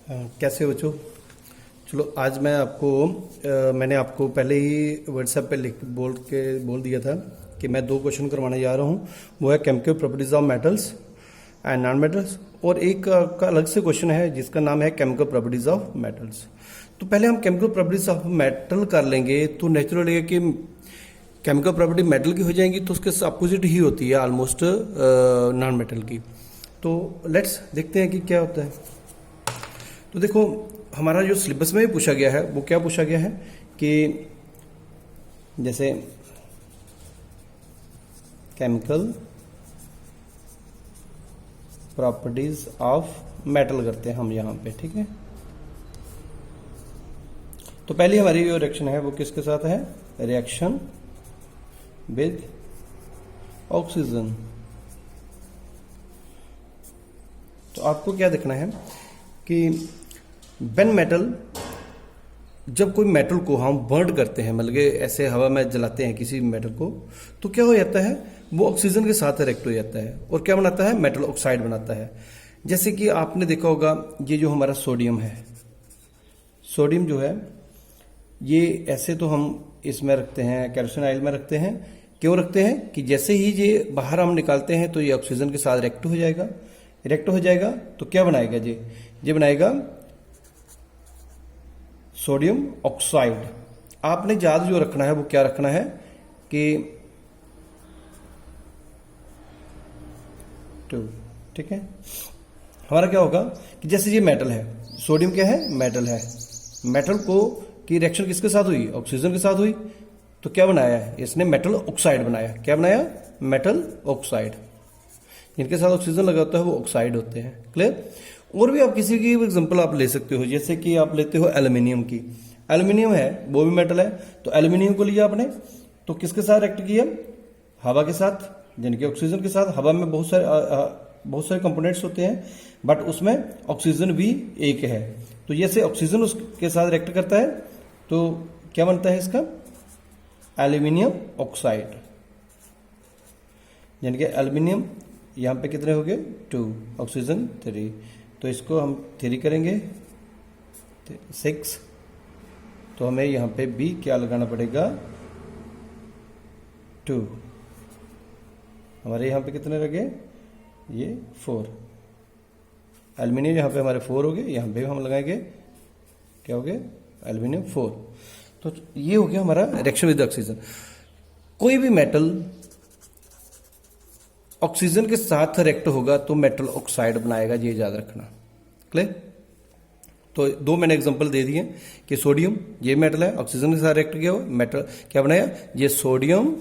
कैसे हो बच्चों। चलो आज मैं आपको मैंने आपको पहले ही व्हाट्सएप पे लिख बोल दिया था कि मैं 2 क्वेश्चन करवाने जा रहा हूँ। वो है chemical properties of metals and non metals, और एक का अलग से क्वेश्चन है जिसका नाम है केमिकल प्रॉपर्टीज ऑफ मेटल्स। तो पहले हम केमिकल प्रॉपर्टीज ऑफ मेटल कर लेंगे तो नेचुरल है कि केमिकल प्रॉपर्टी मेटल की हो जाएंगी तो उसके अपोजिट ही होती है ऑलमोस्ट नॉन मेटल की। तो लेट्स देखते हैं कि क्या होता है। तो देखो हमारा जो सिलेबस में पूछा गया है वो क्या पूछा गया है कि जैसे केमिकल प्रॉपर्टीज ऑफ मेटल करते हैं हम यहां पे, ठीक है। तो पहली हमारी जो रिएक्शन है वो किसके साथ है, रिएक्शन विद ऑक्सीजन। तो आपको क्या देखना है कि बेन मेटल, जब कोई मेटल को हम बर्न करते हैं, मतलब ऐसे हवा में जलाते हैं किसी मेटल को, तो क्या हो जाता है वो ऑक्सीजन के साथ रिएक्ट हो जाता है और क्या बनाता है, मेटल ऑक्साइड बनाता है। जैसे कि आपने देखा होगा ये जो हमारा सोडियम है, सोडियम जो है ये ऐसे तो हम इसमें रखते हैं, केरोसिन ऑयल में रखते हैं। क्यों रखते हैं कि जैसे ही ये बाहर हम निकालते हैं तो ये ऑक्सीजन के साथ रिएक्ट हो जाएगा। रिएक्ट हो जाएगा तो क्या बनाएगा, ये बनाएगा सोडियम ऑक्साइड। आपने याद जो रखना है वो क्या रखना है कि 2, ठीक है। हमारा क्या होगा कि जैसे ये मेटल है, सोडियम क्या है, मेटल है। मेटल को की रिएक्शन किसके साथ हुई, ऑक्सीजन के साथ हुई, तो क्या बनाया है इसने, मेटल ऑक्साइड बनाया। क्या बनाया, मेटल ऑक्साइड। जिनके साथ ऑक्सीजन लगा होता है वो ऑक्साइड होते हैं। क्लियर। और भी आप किसी की एग्जांपल आप ले सकते हो, जैसे कि आप लेते हो एल्यूमिनियम की। एल्यूमिनियम है वो भी मेटल है, तो एल्यूमिनियम को लिया आपने तो किसके साथ रिएक्ट किया, हवा के साथ, यानी कि ऑक्सीजन के साथ। हवा में बहुत सारे कंपोनेंट्स होते हैं बट उसमें ऑक्सीजन भी एक है। तो जैसे ऑक्सीजन उसके साथ रिएक्ट करता है तो क्या बनता है इसका, एल्यूमिनियम ऑक्साइड। यानी कि एल्यूमिनियम यहां पे कितने हो गए, 2, ऑक्सीजन 3। तो इसको हम 3 करेंगे 6, तो हमें यहां पे भी क्या लगाना पड़ेगा, 2। हमारे यहां पे कितने लगे, ये 4। एल्यूमिनियम यहां पे हमारे 4 हो गए, यहां पे हम लगाएंगे क्या हो गए, एल्यूमिनियम 4। तो ये हो गया हमारा रिएक्शन विद ऑक्सीजन। कोई भी मेटल ऑक्सीजन के साथ रिएक्ट होगा तो मेटल ऑक्साइड बनाएगा, ये याद रखना। क्लियर। तो 2 मैंने एग्जांपल दे दिए कि सोडियम ये मेटल है, ऑक्सीजन के साथ रिएक्ट किया हुआ, मेटल क्या बनाया, ये सोडियम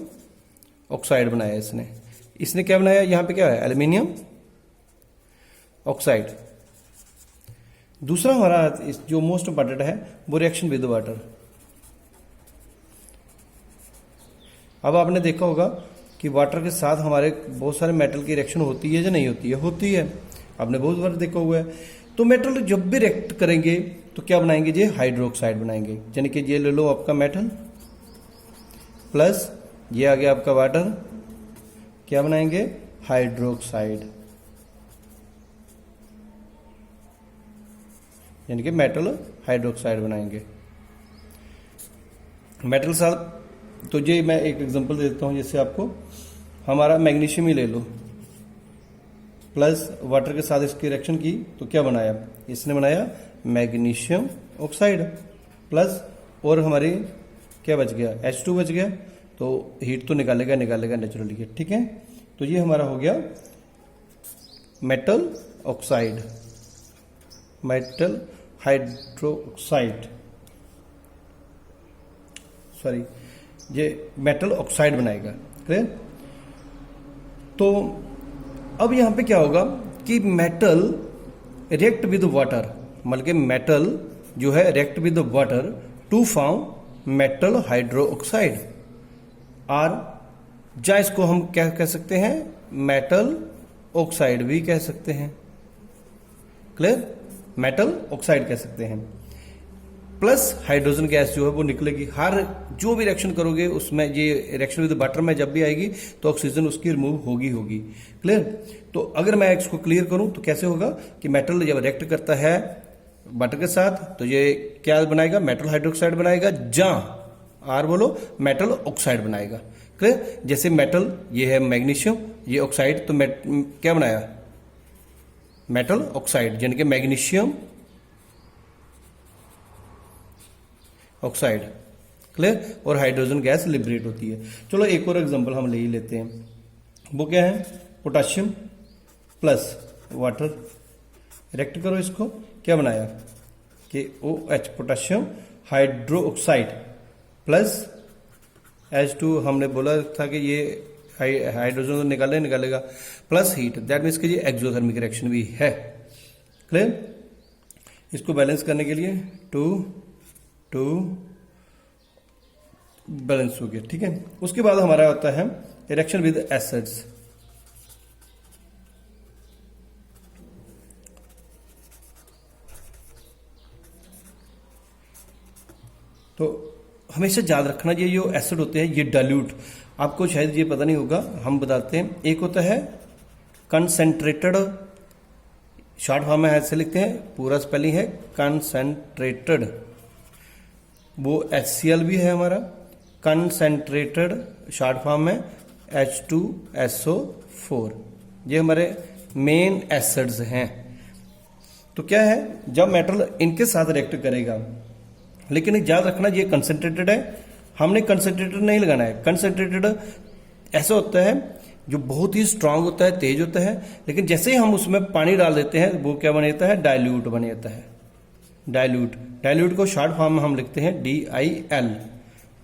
ऑक्साइड बनाया इसने क्या बनाया, यहां पे क्या है, एल्यूमिनियम ऑक्साइड। दूसरा हमारा जो मोस्ट इंपॉर्टेंट है वो रिएक्शन विद वाटर। अब आपने देखा होगा कि वाटर के साथ हमारे बहुत सारे मेटल की रिएक्शन होती है या नहीं होती है, होती है। आपने बहुत बार देखा हुआ है। तो मेटल जब भी रिएक्ट करेंगे तो क्या बनाएंगे, ये हाइड्रोक्साइड बनाएंगे। यानी कि ये ले लो आपका मेटल प्लस ये आ गया आपका वाटर, क्या बनाएंगे, हाइड्रोक्साइड। यानी कि मेटल हाइड्रोक्साइड बनाएंगे। मेटल साथ तो ये मैं एक एग्जांपल देता हूं, जैसे आपको हमारा मैग्नीशियम ही ले लो, प्लस वाटर के साथ इसकी रिएक्शन की तो क्या बनाया, इसने बनाया मैग्नीशियम ऑक्साइड प्लस, और हमारी क्या बच गया, H2 बच गया। तो हीट तो निकालेगा नेचुरली, ठीक है। तो ये हमारा हो गया metal oxide, metal hydroxide, sorry ये मेटल ऑक्साइड बनाएगा। क्लियर। तो अब यहां पे क्या होगा कि मेटल रिएक्ट विद वाटर, मतलब कि मेटल जो है react with water to form metal hydroxide, और या इसको हम क्या कह सकते हैं, मेटल ऑक्साइड भी कह सकते हैं। क्लियर। मेटल ऑक्साइड कह सकते हैं। प्लस हाइड्रोजन गैस जो है वो निकलेगी। हर जो भी रिएक्शन करोगे उसमें, ये रिएक्शन विद वाटर में जब भी आएगी तो ऑक्सीजन उसकी रिमूव होगी। क्लियर। तो अगर मैं इसको क्लियर करूं तो कैसे होगा कि मेटल जब रिएक्ट करता है वाटर के साथ, तो ये क्या बनाएगा, मेटल हाइड्रोक्साइड बनाएगा, जहां आर बोलो मेटल ऑक्साइड बनाएगा। क्लियर। जैसे मेटल ये है मैग्नीशियम, ये ऑक्साइड, तो क्या बनाया, मेटल ऑक्साइड, यानी कि मैग्नीशियम ऑक्साइड। क्लियर। और हाइड्रोजन गैस लिबरेट होती है। चलो एक और एग्जांपल हम ले ही लेते हैं, वो क्या है, पोटाशियम प्लस वाटर, रिएक्ट करो इसको, क्या बनाया कि OH potassium hydro oxide plus H2, हमने बोला था कि ये हाइड्रोजन तो निकालेगा प्लस हीट, दैट मीन्स कि ये एक्सोथर्मिक रिएक्शन भी है। क्लियर। इसको बैलेंस करने के लिए 2 बैलेंस हो गया। ठीक है। उसके बाद हमारा होता है रिएक्शन विद एसिड्स। तो हमेशा याद रखना, ये जो एसिड होते हैं ये डाइल्यूट, आपको शायद ये पता नहीं होगा, हम बताते हैं। एक होता है कंसेंट्रेटेड, शॉर्ट फॉर्म में ऐसे लिखते हैं, पूरा स्पेलिंग है कंसेंट्रेटेड, वो HCl भी है हमारा, कंसेंट्रेटेड शॉर्ट फॉर्म में H2SO4, ये हमारे मेन एसिड्स हैं। तो क्या है, जब मेटल इनके साथ रिएक्ट करेगा, लेकिन याद रखना ये कंसेंट्रेटेड है, हमने कंसेंट्रेटेड नहीं लगाना है। कंसेंट्रेटेड ऐसा होता है जो बहुत ही स्ट्रांग होता है, तेज होता है, लेकिन जैसे ही हम उसमें पानी डाल देते हैं वो क्या बन जाता है, डाइल्यूट बन जाता है। डाइल्यूट को शॉर्ट फॉर्म में हम लिखते हैं DIL,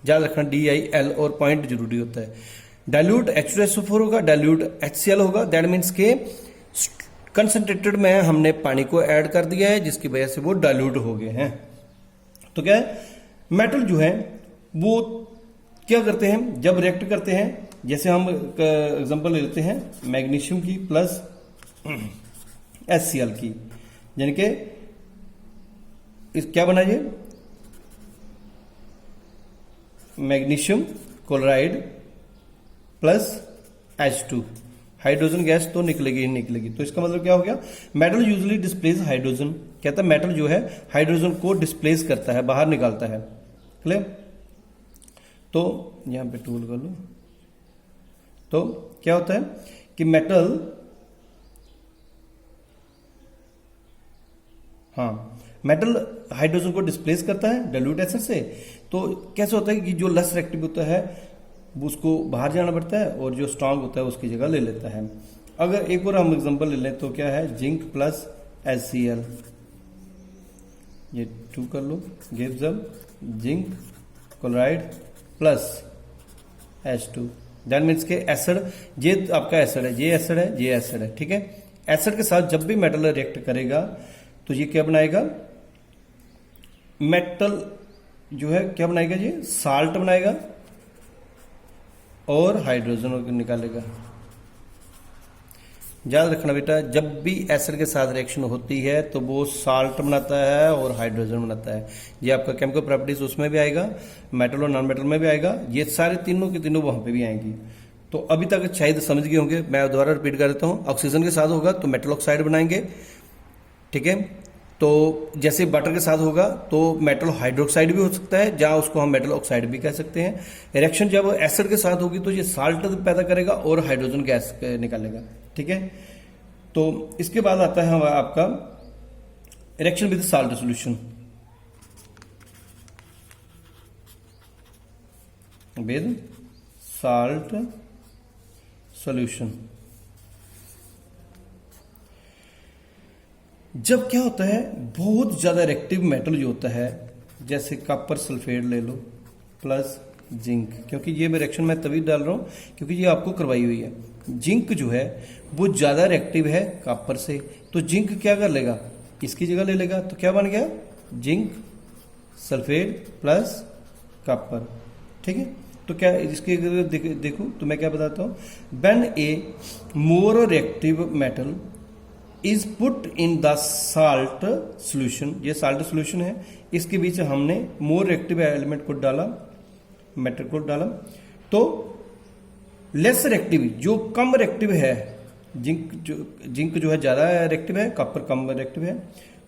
याद रखना DIL, और पॉइंट जरूरी होता है। डाइल्यूट H2SO4 होगा, डाइल्यूट HCl होगा, दैट मीन्स के कंसेंट्रेटेड में हमने पानी को ऐड कर दिया है, जिसकी वजह से वो डाइल्यूट हो गए हैं। तो क्या है, मेटल जो है वो क्या करते हैं जब रिएक्ट करते हैं, जैसे हम एग्जांपल ले लेते हैं मैग्नीशियम की प्लस HCl की, यानी कि क्या बना ये, magnesium chloride plus H2, hydrogen gas तो निकलेगी ही निकलेगी। तो इसका मतलब क्या हो गया, मेटल यूजुअली डिस्प्लेस हाइड्रोजन, कहता है मेटल जो है हाइड्रोजन को डिस्प्लेस करता है, बाहर निकालता है। क्लियर। तो यहां पे टूल कर लो। तो क्या होता है कि मेटल, मेटल हाइड्रोजन को डिस्प्लेस करता है डाइल्यूट एसिड से। तो कैसे होता है कि जो लेस रिएक्टिव होता है उसको बाहर जाना पड़ता है, और जो स्ट्रांग होता है उसकी जगह ले लेता है। अगर एक और हम एग्जांपल ले लें तो क्या है, जिंक प्लस HCl, ये 2 कर लो, gives up zinc chloride plus H2, that means के एसिड, ये आपका एसिड है, ये एसिड है, ये एसिड है। ठीक है। एसिड के साथ जब भी मेटल रिएक्ट करेगा तो ये क्या बनाएगा, मेटल जो है क्या बनाएगा, ये साल्ट बनाएगा और हाइड्रोजन निकालेगा। याद रखना बेटा, जब भी एसिड के साथ रिएक्शन होती है तो वो साल्ट बनाता है और हाइड्रोजन बनाता है। ये आपका केमिकल प्रॉपर्टीज उसमें भी आएगा, मेटल और नॉन मेटल में भी आएगा, ये सारे तीनों के तीनों वहां पे भी आएंगी। तो अभी तक शायद समझ गए होंगे, मैं दोबारा रिपीट कर देता हूं। ऑक्सीजन के साथ होगा तो मेटल ऑक्साइड बनाएंगे। ठीक है। तो जैसे वाटर के साथ होगा तो मेटल हाइड्रोक्साइड भी हो सकता है, जहां उसको हम मेटल ऑक्साइड भी कह सकते हैं। रिएक्शन जब एसिड के साथ होगी तो ये साल्ट पैदा करेगा और हाइड्रोजन गैस निकालेगा। ठीक है। तो इसके बाद आता है आपका reaction with salt solution, with salt solution. जब क्या होता है, बहुत ज्यादा रिएक्टिव मेटल जो होता है, जैसे कॉपर सल्फेट ले लो प्लस जिंक, क्योंकि ये रिएक्शन मैं तभी डाल रहा हूं क्योंकि ये आपको करवाई हुई है। जिंक जो है वो ज्यादा रिएक्टिव है कॉपर से, तो जिंक क्या कर लेगा, इसकी जगह ले लेगा। तो क्या बन गया, जिंक सल्फेट प्लस कॉपर। ठीक है। तो क्या इसके देखो तो मैं क्या बताता हूं, when a more reactive metal is put in the salt solution, ये साल्ट सोल्यूशन है, इसके बीच हमने मोर रिएक्टिव एलिमेंट को डाला, मेटल को डाला, तो लेस रिएक्टिव, जो कम रिएक्टिव है, जिंक जो है ज्यादा रिएक्टिव है, कॉपर कम रिएक्टिव है,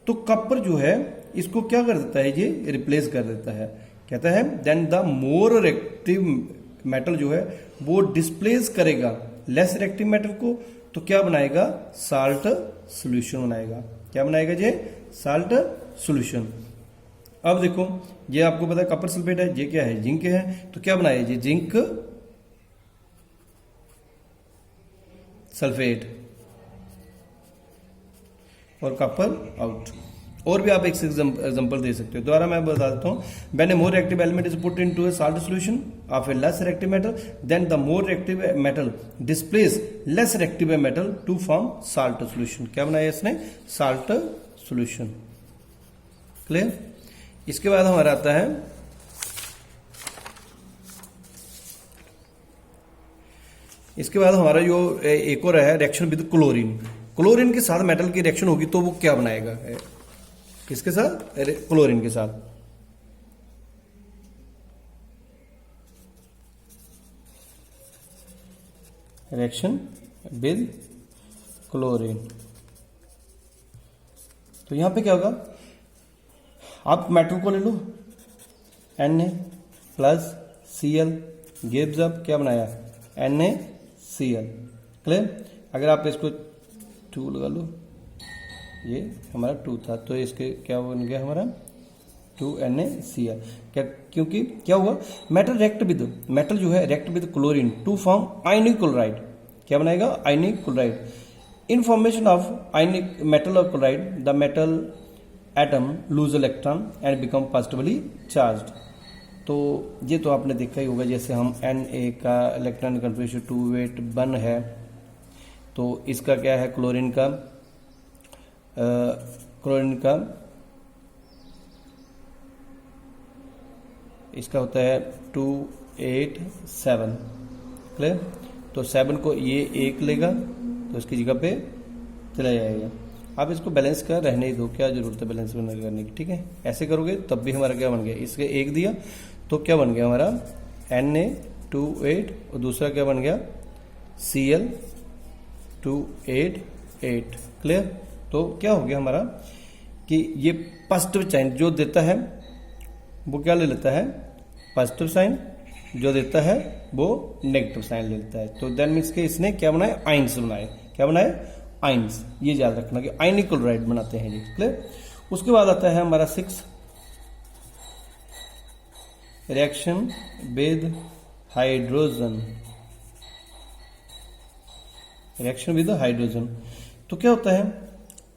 तो कॉपर जो है इसको क्या कर देता है, ये रिप्लेस कर देता है। कहता है then the more reactive metal जो है वो डिस्प्लेस करेगा लेस रिएक्टिव मेटल को, तो क्या बनाएगा, साल्ट सॉल्यूशन बनाएगा। क्या बनाएगा ये, साल्ट सॉल्यूशन। अब देखो ये आपको पता है कॉपर सल्फेट है, ये क्या है, जिंक है, तो क्या बनाया ये, जिंक सल्फेट और कॉपर आउट। और भी आप एक एग्जांपल दे सकते हो, दोबारा मैं बता देता हूं। When a more reactive element is put into a salt solution of a less reactive metal, then the more reactive metal displace less reactive metal to form salt solution. क्या बनाया इसने, साल्ट सॉल्यूशन। क्लियर। इसके बाद हमारा आता है इसके बाद हमारा जो एक और है रिएक्शन विद क्लोरीन। क्लोरीन के साथ मेटल की रिएक्शन होगी तो वो क्या बनाएगा, किसके साथ, क्लोरीन के साथ। Reaction with chlorine. तो यहां पे क्या होगा, आप मेटल को ले लो, Na plus Cl gives up क्या बनाया, NaCl। क्लियर। अगर आप इसको 2 लगा लो, ये हमारा 2 था, तो इसके क्या बन गया हमारा 2NaCl। क्या, क्योंकि क्या हुआ, मेटल रिएक्ट विद, मेटल जो है react with chlorine to form ionic chloride. क्या बनाएगा, ionic chloride. In formation of ionic metal और chloride the metal atom lose electron and become positively charged. तो ये तो आपने देखा ही होगा, जैसे हम Na का इलेक्ट्रॉन कॉन्फिगरेशन 281 है, तो इसका क्या है, क्लोरीन का इसका होता है 287। क्लियर। तो 7 को ये 1 लेगा तो इसकी जगह पे चला जाएगा। आप इसको बैलेंस कर रहने ही दो, क्या जरूरत है बैलेंस करने की, ठीक है। ऐसे करोगे तब भी हमारा क्या बन गया, इसके 1 दिया तो क्या बन गया हमारा Na28 और दूसरा क्या बन गया Cl288। क्लियर। तो क्या हो गया हमारा कि ये पॉजिटिव साइन जो देता है वो क्या ले लेता है, पॉजिटिव साइन, जो देता है वो नेगेटिव साइन ले लेता है। तो देन मीन्स के इसने क्या बनाए, आइंस बनाए। क्या बनाए, आइंस। ये याद रखना कि आयनिक क्लोराइड बनाते हैं ये। क्लियर। उसके बाद आता है हमारा 6 reaction with hydrogen. Reaction with hydrogen तो क्या होता है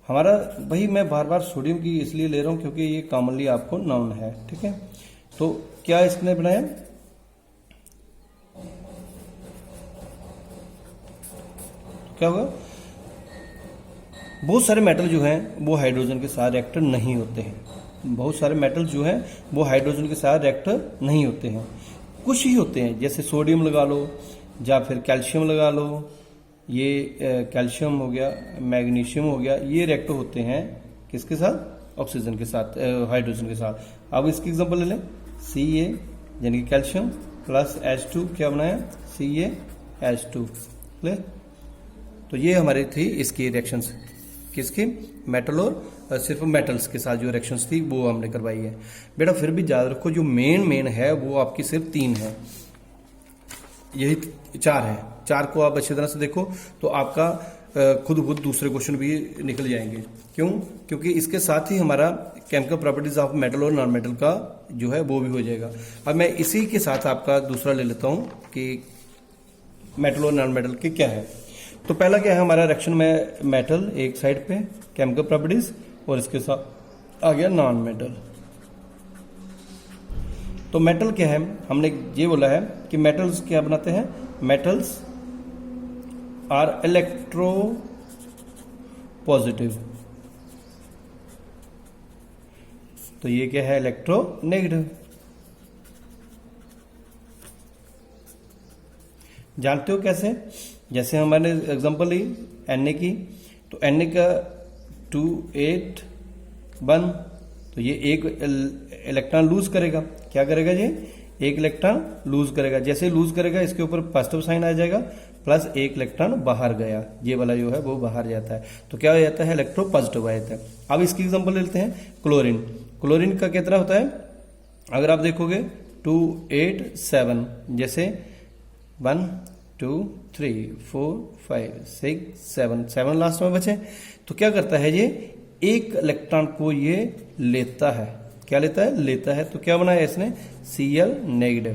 हमारा, वही मैं बार बार सोडियम की इसलिए ले रहा हूं क्योंकि ये कॉमनली आपको नाउन है, ठीक है। तो क्या इसने बनाया, क्या होगा, बहुत सारे मेटल जो हैं वो हाइड्रोजन के साथ रिएक्टर नहीं होते हैं। बहुत सारे मेटल जो हैं वो हाइड्रोजन के साथ रिएक्टर नहीं होते हैं, कुछ ही होते हैं। जैसे सोडियम लगा लो या फिर कैल्शियम लगा लो, ये कैल्शियम हो गया, मैग्नीशियम हो गया, ये रिएक्टर होते हैं किसके साथ, ऑक्सीजन के साथ, हाइड्रोजन के साथ। अब इसकी एग्जांपल ले लें, Ca यानी कि कैल्शियम प्लस H2 क्या बनाया, CaH2। क्लियर। तो ये हमारी थी इसकी रिएक्शंस, किसकी, मेटल और सिर्फ मेटल्स के साथ जो रिएक्शंस थी वो हमने करवाई है। बेटा फिर भी याद रखो जो मेन है वो आपकी सिर्फ 3 है, यही 4 है। 4 को आप अच्छी तरह से देखो तो आपका खुद दूसरे क्वेश्चन भी निकल जाएंगे। क्यों, क्योंकि इसके साथ ही हमारा केमिकल प्रॉपर्टीज ऑफ मेटल और नॉन मेटल का जो है वो भी हो जाएगा। अब मैं इसी के साथ आपका दूसरा ले लेता हूं कि मेटल और नॉन मेटल के क्या है। तो पहला क्या है हमारा रिएक्शन में मेटल एक साइड पे केमिकल प्रॉपर्टीज, और इसके साथ आ गया नॉन मेटल। तो मेटल क्या है, हमने ये बोला है कि मेटल्स क्या बनाते हैं, मेटल्स आर इलेक्ट्रो पॉजिटिव। तो ये क्या है, इलेक्ट्रो नेगेटिव। जानते हो कैसे, जैसे हमारे एग्जांपल ली Na की, तो Na का 281, तो ये एक इलेक्ट्रॉन लूज करेगा। क्या करेगा ये, एक इलेक्ट्रॉन लूज करेगा। जैसे लूज करेगा इसके ऊपर पॉजिटिव साइन आ जाएगा, प्लस एक इलेक्ट्रॉन बाहर गया, ये वाला जो है वो बाहर जाता है, तो क्या हो जाता है, इलेक्ट्रो पॉजिटिव आ जाता है। अब इसकी एग्जांपल लेते हैं क्लोरीन। क्लोरीन का कितना होता है, अगर आप देखोगे 2 8 7, जैसे 1 2 3 4 5 6 7, 7 लास्ट में बचे, तो क्या करता है ये एक इलेक्ट्रॉन को ये लेता है, क्या लेता है, लेता है, तो क्या बनाया इसने, Cl नेगेटिव,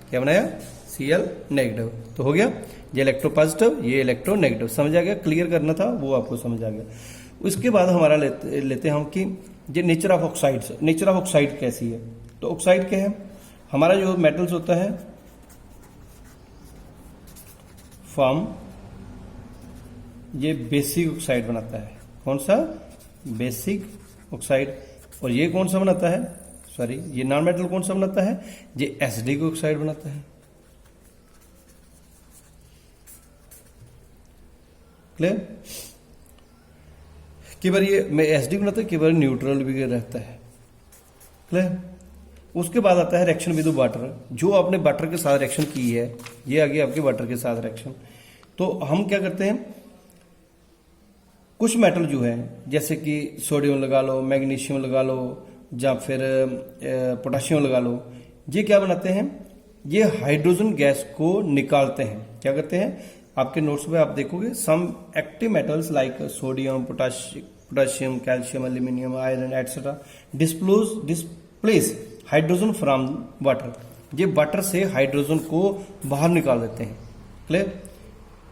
क्या बनाया, Cl नेगेटिव, तो हो गया ये इलेक्ट्रो पॉजिटिव, ये इलेक्ट्रो नेगेटिव, समझ आ गया, क्लियर करना था वो आपको समझ आ गया। उसके बाद हमारा लेते हैं हम कि ये nature of oxides, nature of oxide कैसी है, तो ऑक्साइड क्या है, हमारा जो मेटल्स होता है फॉर्म ये बेसिक ऑक्साइड बनाता है, कौन सा, बेसिक ऑक्साइड, और ये कौन सा बनाता है, सॉरी ये नॉन मेटल कौन सा बनाता है, ये एसिडिक ऑक्साइड बनाता है, क्लियर, कई बार ये मैं एसिडिक बनाता है, कई बार न्यूट्रल भी रहता है, क्लियर। उसके बाद आता है रिएक्शन विद वाटर, जो आपने वाटर के साथ रिएक्शन की है, ये आ गया आपके वाटर के साथ रिएक्शन, तो हम क्या करते हैं, कुछ मेटल जो है जैसे कि सोडियम लगा लो, मैग्नीशियम लगा लो, या फिर पोटाशियम लगा लो, ये क्या बनाते हैं, ये हाइड्रोजन गैस को निकालते हैं, क्या करते हैं, आपके नोट्स में आप देखोगे some active metals like sodium, potassium, calcium, aluminium, iron etcetera displace hydrogen from water, ये वाटर से हाइड्रोजन को बाहर निकाल देते हैं, क्लियर।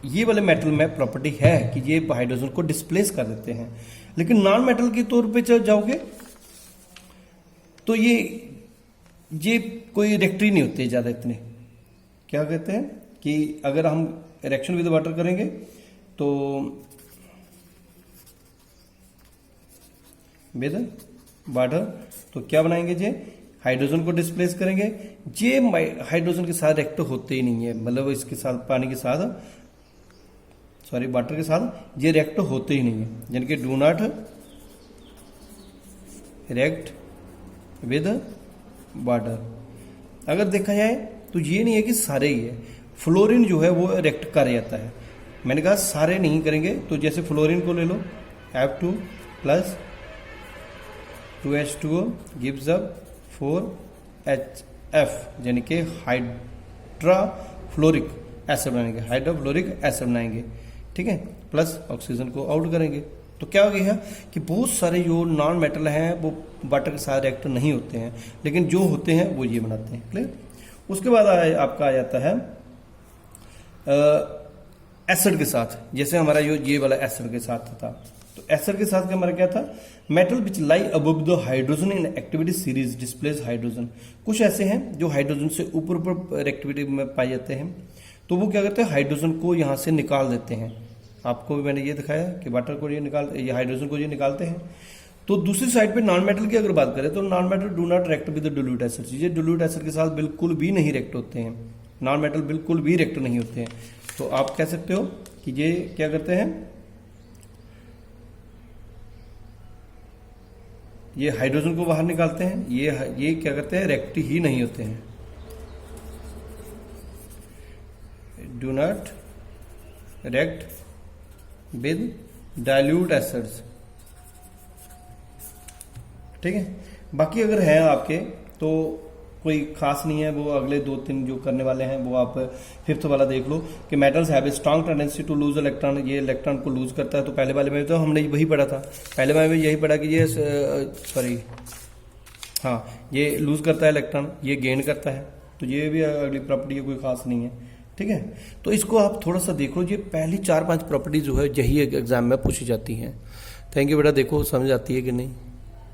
ये वाले मेटल में प्रॉपर्टी है कि ये हाइड्रोजन को डिस्प्लेस कर देते हैं, लेकिन नॉन मेटल के तौर पे चल जाओगे तो ये कोई रिएक्टर नहीं होते ज्यादा इतने, क्या कहते हैं कि अगर हम रिएक्शन विद वाटर करेंगे तो विद वाटर, तो क्या बनाएंगे, ये हाइड्रोजन को डिस्प्लेस करेंगे, ये हाइड्रोजन के साथ रिएक्ट होते ही नहीं है, मतलब इसके साथ पानी के साथ, सॉरी वाटर के साथ ये रिएक्ट होते ही नहीं है, यानी कि do not react with water. अगर देखा जाए तो ये नहीं है कि सारे ही है, फ्लोरीन जो है वो रिएक्ट कर जाता है, मैंने कहा सारे नहीं करेंगे, तो जैसे फ्लोरीन को ले लो, F2 plus 2H2O gives up 4HF, यानी कि हाइड्रोफ्लोरिक एसिड बनाएंगे, हाइड्रोफ्लोरिक एसिड बनाएंगे, ठीक है, प्लस ऑक्सीजन को आउट करेंगे, तो क्या हो गया कि बहुत सारे जो नॉन मेटल हैं वो वाटर के साथ रिएक्ट नहीं होते हैं, लेकिन जो होते हैं वो ये बनाते हैं, क्लियर। उसके बाद आपका आ जाता है एसिड के साथ, जैसे हमारा ये वाला एसिड के साथ था, तो एसिड के साथ हमारा क्या था, metal which lie above the hydrogen in activity series displace hydrogen, कुछ ऐसे हैं जो हाइड्रोजन से ऊपर एक्टिविटी में पाए जाते हैं, तो वो क्या करते हैं, हाइड्रोजन को यहां से निकाल देते हैं, आपको भी मैंने ये दिखाया कि वाटर को ये हाइड्रोजन को ये निकालते हैं। तो दूसरी साइड पे नॉन मेटल की अगर बात करें तो non metal do not react with dilute acid, ये डिल्यूट एसिड के साथ बिल्कुल भी नहीं रिएक्ट होते हैं, नॉन मेटल बिल्कुल भी रिएक्ट नहीं होते हैं, तो आप कह सकते हो कि ये क्या करते हैं, ये हाइड्रोजन को बाहर निकालते हैं, ये क्या करते हैं, रिएक्ट ही नहीं होते हैं, do not react with dilute acids, ठीक है। बाकी अगर है आपके तो कोई खास नहीं है, वो अगले 2-3 जो करने वाले हैं वो आप 5th वाला देख लो कि metals have a strong tendency to lose electron, ये इलेक्ट्रॉन को लूज करता है, तो पहले वाले में तो हमने वही पढ़ा था, पहले वाले में यही पढ़ा कि ये ये लूज करता है इलेक्ट्रॉन, ये गेन करता है, तो ये भी अगली प्रॉपर्टी कोई खास नहीं है, ठीक है। तो इसको आप थोड़ा सा देख लो, ये पहली 4-5 प्रॉपर्टी जो है यही एग्जाम में पूछी जाती हैं। थैंक यू बेटा, देखो समझ आती है कि नहीं।